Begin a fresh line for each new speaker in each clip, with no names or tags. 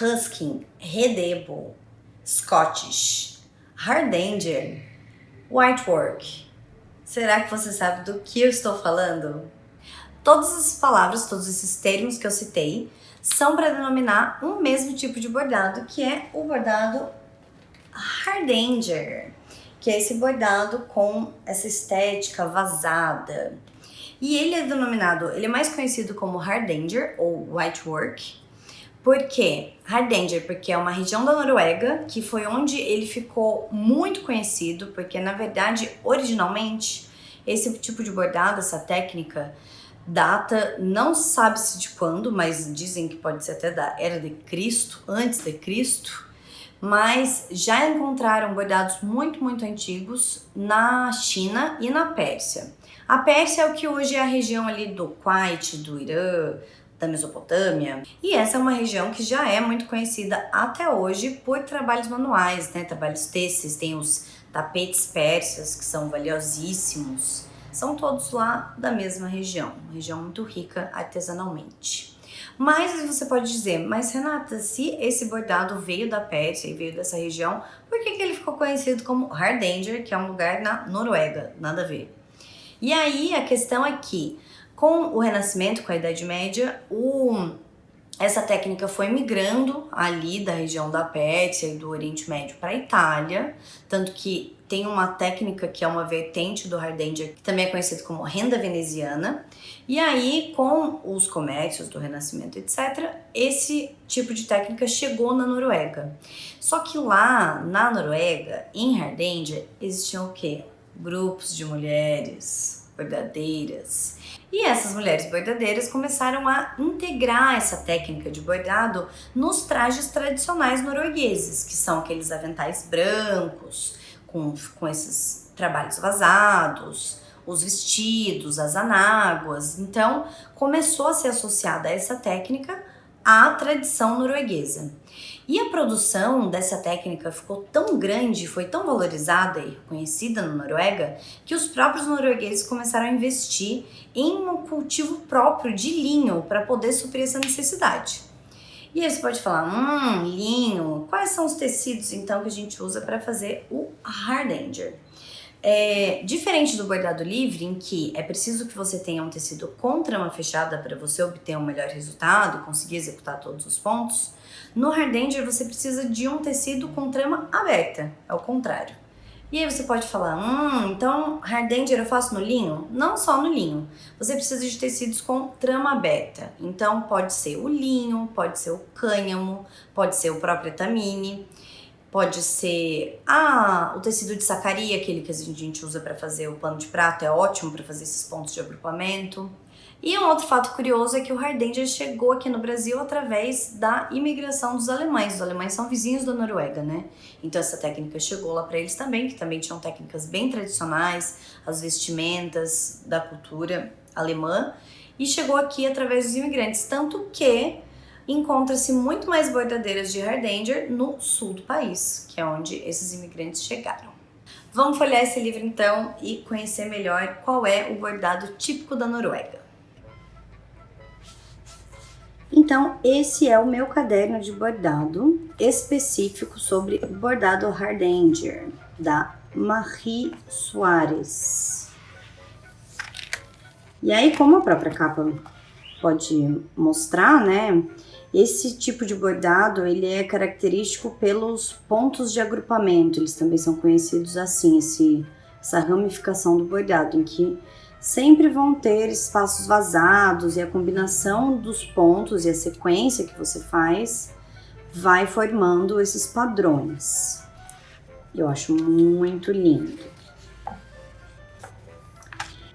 husking, redebo, Scottish, hardanger, whitework. Será que você sabe do que eu estou falando? Todas as palavras, todos esses termos que eu citei são para denominar um mesmo tipo de bordado, que é o bordado hardanger, que é esse bordado com essa estética vazada. E ele é denominado, ele é mais conhecido como hardanger ou whitework. Por quê? Hardanger, porque é uma região da Noruega que foi onde ele ficou muito conhecido, porque na verdade, originalmente, esse tipo de bordado, essa técnica, data, não sabe-se de quando, mas dizem que pode ser até da Era de Cristo, antes de Cristo, mas já encontraram bordados muito antigos na China e na Pérsia. A Pérsia é o que hoje é a região ali do Kuwait, do Irã, da Mesopotâmia, e essa é uma região que já é muito conhecida até hoje por trabalhos manuais, né? Trabalhos têxteis, tem os tapetes persas que são valiosíssimos, são todos lá da mesma região, uma região muito rica artesanalmente. Mas você pode dizer, mas Renata, se esse bordado veio da Pérsia e veio dessa região, por que ele ficou conhecido como Hardanger, que é um lugar na Noruega? Nada a ver. E aí a questão é que, com o Renascimento, com a Idade Média, essa técnica foi migrando ali da região da Pérsia e do Oriente Médio para a Itália, tanto que tem uma técnica que é uma vertente do hardanger, que também é conhecido como renda veneziana. E aí, com os comércios do Renascimento, etc., esse tipo de técnica chegou na Noruega. Só que lá na Noruega, em hardanger, existiam o quê? Grupos de mulheres bordadeiras. E essas mulheres bordadeiras começaram a integrar essa técnica de bordado nos trajes tradicionais noruegueses, que são aqueles aventais brancos, com esses trabalhos vazados, os vestidos, as anáguas. Então, começou a ser associada a essa técnica à tradição norueguesa. E a produção dessa técnica ficou tão grande, foi tão valorizada e reconhecida na Noruega, que os próprios noruegueses começaram a investir em um cultivo próprio de linho para poder suprir essa necessidade. E aí você pode falar, linho, quais são os tecidos então que a gente usa para fazer o hardanger? Diferente do bordado livre, em que é preciso que você tenha um tecido com trama fechada para você obter um melhor resultado, conseguir executar todos os pontos, no hardanger você precisa de um tecido com trama aberta, é o contrário. E aí você pode falar, então hardanger eu faço no linho? Não só no linho, você precisa de tecidos com trama aberta. Então pode ser o linho, pode ser o cânhamo, pode ser o próprio etamine, pode ser o tecido de sacaria, aquele que a gente usa para fazer o pano de prato, é ótimo para fazer esses pontos de agrupamento. E um outro fato curioso é que o hardanger chegou aqui no Brasil através da imigração dos alemães. Os alemães são vizinhos da Noruega, né? Então essa técnica chegou lá para eles também, que também tinham técnicas bem tradicionais, as vestimentas da cultura alemã, e chegou aqui através dos imigrantes, tanto que encontra-se muito mais bordadeiras de hardanger no sul do país, que é onde esses imigrantes chegaram. Vamos folhear esse livro então e conhecer melhor qual é o bordado típico da Noruega. Então, esse é o meu caderno de bordado específico sobre bordado hardanger, da Marie Soares. E aí, como a própria capa pode mostrar, né? Esse tipo de bordado, ele é característico pelos pontos de agrupamento, eles também são conhecidos assim, essa ramificação do bordado, em que sempre vão ter espaços vazados e a combinação dos pontos e a sequência que você faz vai formando esses padrões. Eu acho muito lindo.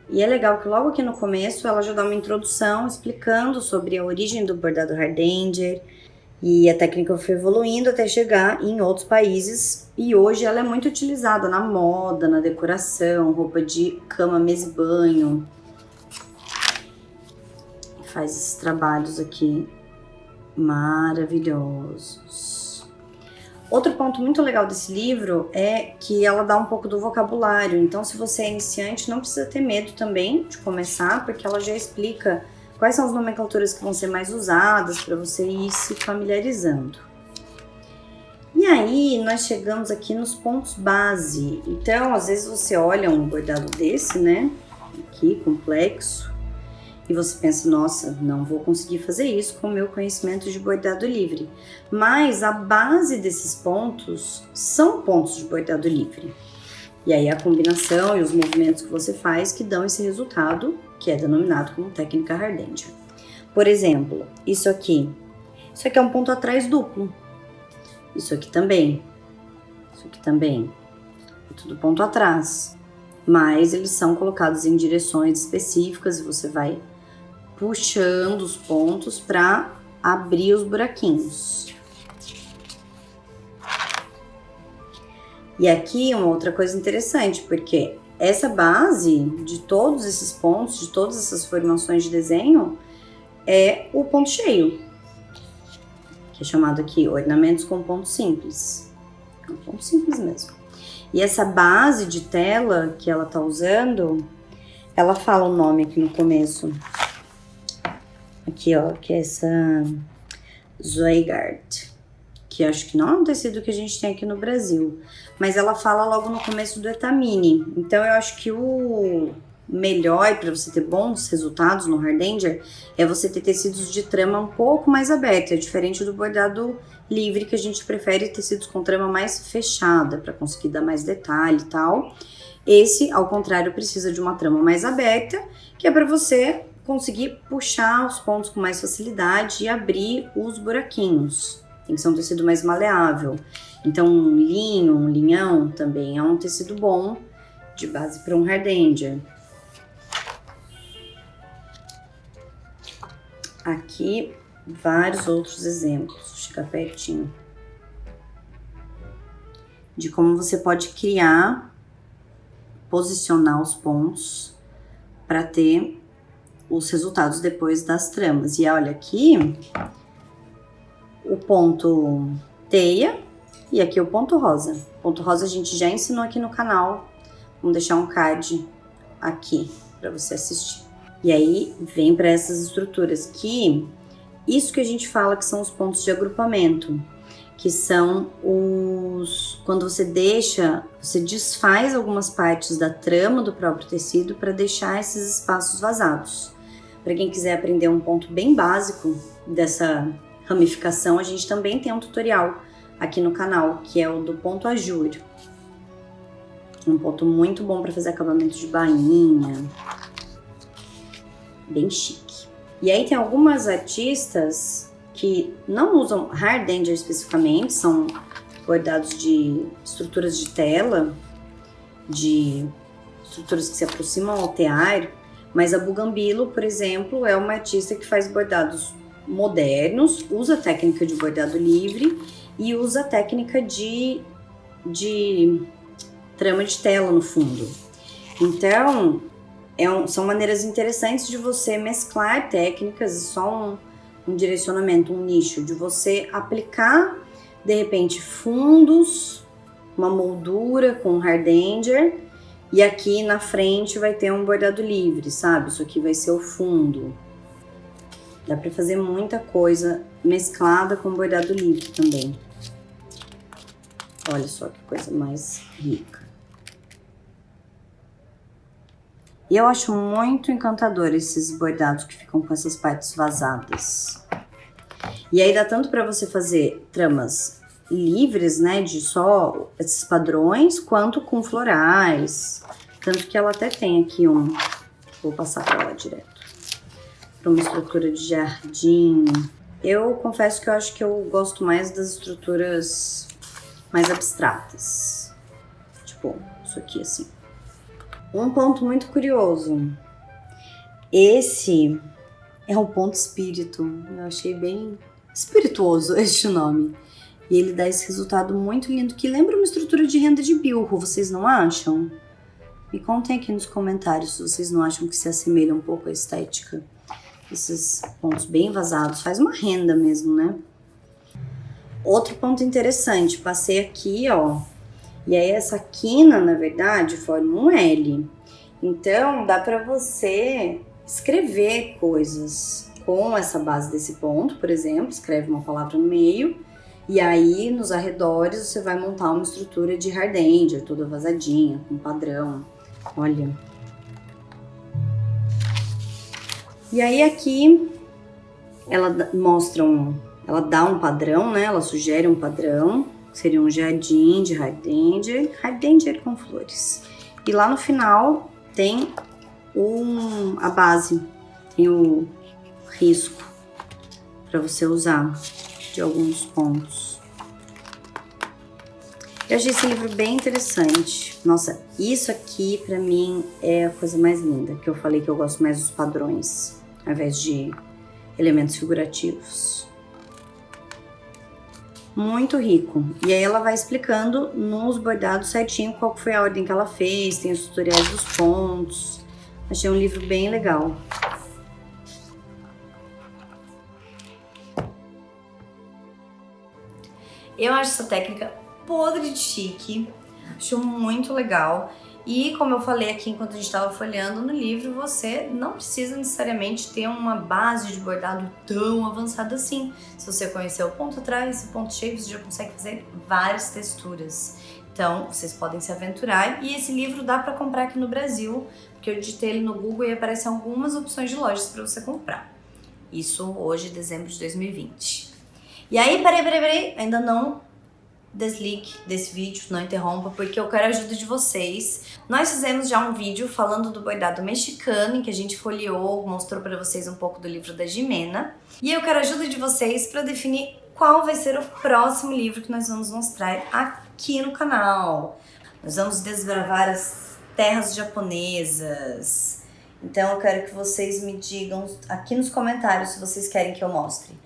E é legal que logo aqui no começo ela já dá uma introdução explicando sobre a origem do bordado hardanger, e a técnica foi evoluindo até chegar em outros países, e hoje ela é muito utilizada na moda, na decoração, roupa de cama, mesa e banho. Faz esses trabalhos aqui maravilhosos. Outro ponto muito legal desse livro é que ela dá um pouco do vocabulário, então se você é iniciante não precisa ter medo também de começar, porque ela já explica quais são as nomenclaturas que vão ser mais usadas para você ir se familiarizando. E aí, nós chegamos aqui nos pontos base. Então, às vezes você olha um bordado desse, né? Aqui, complexo. E você pensa, nossa, não vou conseguir fazer isso com o meu conhecimento de bordado livre. Mas a base desses pontos são pontos de bordado livre. E aí a combinação e os movimentos que você faz que dão esse resultado, que é denominado como técnica Hardanger. Por exemplo, isso aqui é um ponto atrás duplo. Isso aqui também. É tudo ponto atrás. Mas eles são colocados em direções específicas e você vai puxando os pontos para abrir os buraquinhos. E aqui uma outra coisa interessante, porque essa base de todos esses pontos, de todas essas formações de desenho, é o ponto cheio, que é chamado aqui ornamentos com ponto simples. É um ponto simples mesmo. E essa base de tela que ela tá usando, ela fala o nome aqui no começo. Aqui, ó, que é essa Zweigart, que acho que não é um tecido que a gente tem aqui no Brasil, mas ela fala logo no começo do Etamine. Então eu acho que o melhor para você ter bons resultados no Hardanger é você ter tecidos de trama um pouco mais aberta, diferente do bordado livre, que a gente prefere tecidos com trama mais fechada para conseguir dar mais detalhe e tal. Esse, ao contrário, precisa de uma trama mais aberta, que é para você conseguir puxar os pontos com mais facilidade e abrir os buraquinhos. Tem que ser um tecido mais maleável. Então, um linho, um linhão também é um tecido bom de base para um Hardanger. Aqui, vários outros exemplos. Chega pertinho. De como você pode criar, posicionar os pontos para ter os resultados depois das tramas. E olha aqui, o ponto teia e aqui o ponto rosa. O ponto rosa a gente já ensinou aqui no canal. Vamos deixar um card aqui para você assistir. E aí vem para essas estruturas que isso que a gente fala que são os pontos de agrupamento, que são os quando você desfaz algumas partes da trama do próprio tecido para deixar esses espaços vazados. Para quem quiser aprender um ponto bem básico dessa ramificação, a gente também tem um tutorial aqui no canal, que é o do ponto ajur. Um ponto muito bom para fazer acabamento de bainha. Bem chique. E aí tem algumas artistas que não usam Hardanger especificamente, são bordados de estruturas de tela, de estruturas que se aproximam ao tear, mas a Bugambilo, por exemplo, é uma artista que faz bordados modernos, usa a técnica de bordado livre e usa a técnica de trama de tela no fundo. Então, são maneiras interessantes de você mesclar técnicas e só um direcionamento, um nicho, de você aplicar, de repente, fundos, uma moldura com Hardanger, e aqui na frente vai ter um bordado livre, sabe? Isso aqui vai ser o fundo. Dá pra fazer muita coisa mesclada com bordado livre também. Olha só que coisa mais rica. E eu acho muito encantador esses bordados que ficam com essas partes vazadas. E aí dá tanto pra você fazer tramas livres, né, de só esses padrões, quanto com florais. Tanto que ela até tem aqui vou passar pra lá direto. Pra uma estrutura de jardim. Eu confesso que eu acho que eu gosto mais das estruturas mais abstratas. Tipo, isso aqui assim. Um ponto muito curioso. Esse é o ponto espírito. Eu achei bem espirituoso este nome. E ele dá esse resultado muito lindo, que lembra uma estrutura de renda de bilro, vocês não acham? Me contem aqui nos comentários se vocês não acham que se assemelha um pouco à estética. Esses pontos bem vazados, faz uma renda mesmo, né? Outro ponto interessante, passei aqui, ó. E aí essa quina, na verdade, forma um L. Então, dá pra você escrever coisas com essa base desse ponto, por exemplo, escreve uma palavra no meio e aí nos arredores você vai montar uma estrutura de Hardanger, toda vazadinha, com padrão. Olha. E aí aqui ela dá um padrão, né? Ela sugere um padrão, seria um jardim de Hardanger com flores. E lá no final tem a base, tem o risco para você usar de alguns pontos. Eu achei esse livro bem interessante. Nossa, isso aqui pra mim é a coisa mais linda, que eu falei que eu gosto mais dos padrões, ao invés de elementos figurativos. Muito rico. E aí ela vai explicando nos bordados certinho qual foi a ordem que ela fez, tem os tutoriais dos pontos. Achei um livro bem legal. Eu acho essa técnica podre de chique, acho muito legal. E como eu falei aqui enquanto a gente estava folheando no livro, você não precisa necessariamente ter uma base de bordado tão avançada assim. Se você conhecer o ponto atrás e o ponto cheio, você já consegue fazer várias texturas. Então, vocês podem se aventurar. E esse livro dá para comprar aqui no Brasil, porque eu digitei ele no Google e aparecem algumas opções de lojas para você comprar. Isso hoje, dezembro de 2020. E aí, peraí, ainda não desligue desse vídeo, não interrompa, porque eu quero a ajuda de vocês. Nós fizemos já um vídeo falando do bordado mexicano, em que a gente folheou, mostrou para vocês um pouco do livro da Jimena. E eu quero a ajuda de vocês para definir qual vai ser o próximo livro que nós vamos mostrar aqui no canal. Nós vamos desbravar as terras japonesas. Então eu quero que vocês me digam aqui nos comentários se vocês querem que eu mostre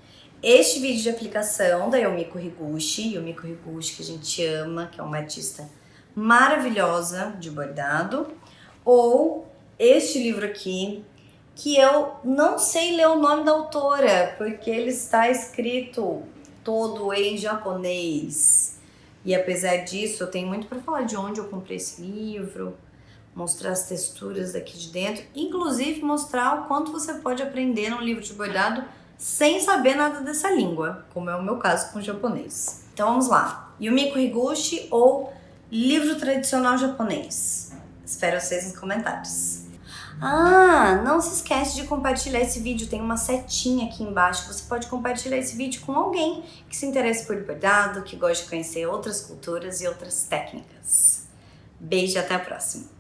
este vídeo de aplicação da Yumiko Higuchi, que a gente ama, que é uma artista maravilhosa de bordado, ou este livro aqui, que eu não sei ler o nome da autora, porque ele está escrito todo em japonês. E apesar disso, eu tenho muito para falar de onde eu comprei esse livro, mostrar as texturas daqui de dentro, inclusive mostrar o quanto você pode aprender num livro de bordado sem saber nada dessa língua, como é o meu caso com o japonês. Então vamos lá. Yumiko Higuchi ou livro tradicional japonês? Espero vocês nos comentários. Ah, não se esquece de compartilhar esse vídeo, tem uma setinha aqui embaixo. Você pode compartilhar esse vídeo com alguém que se interesse por bordado, que gosta de conhecer outras culturas e outras técnicas. Beijo e até a próxima!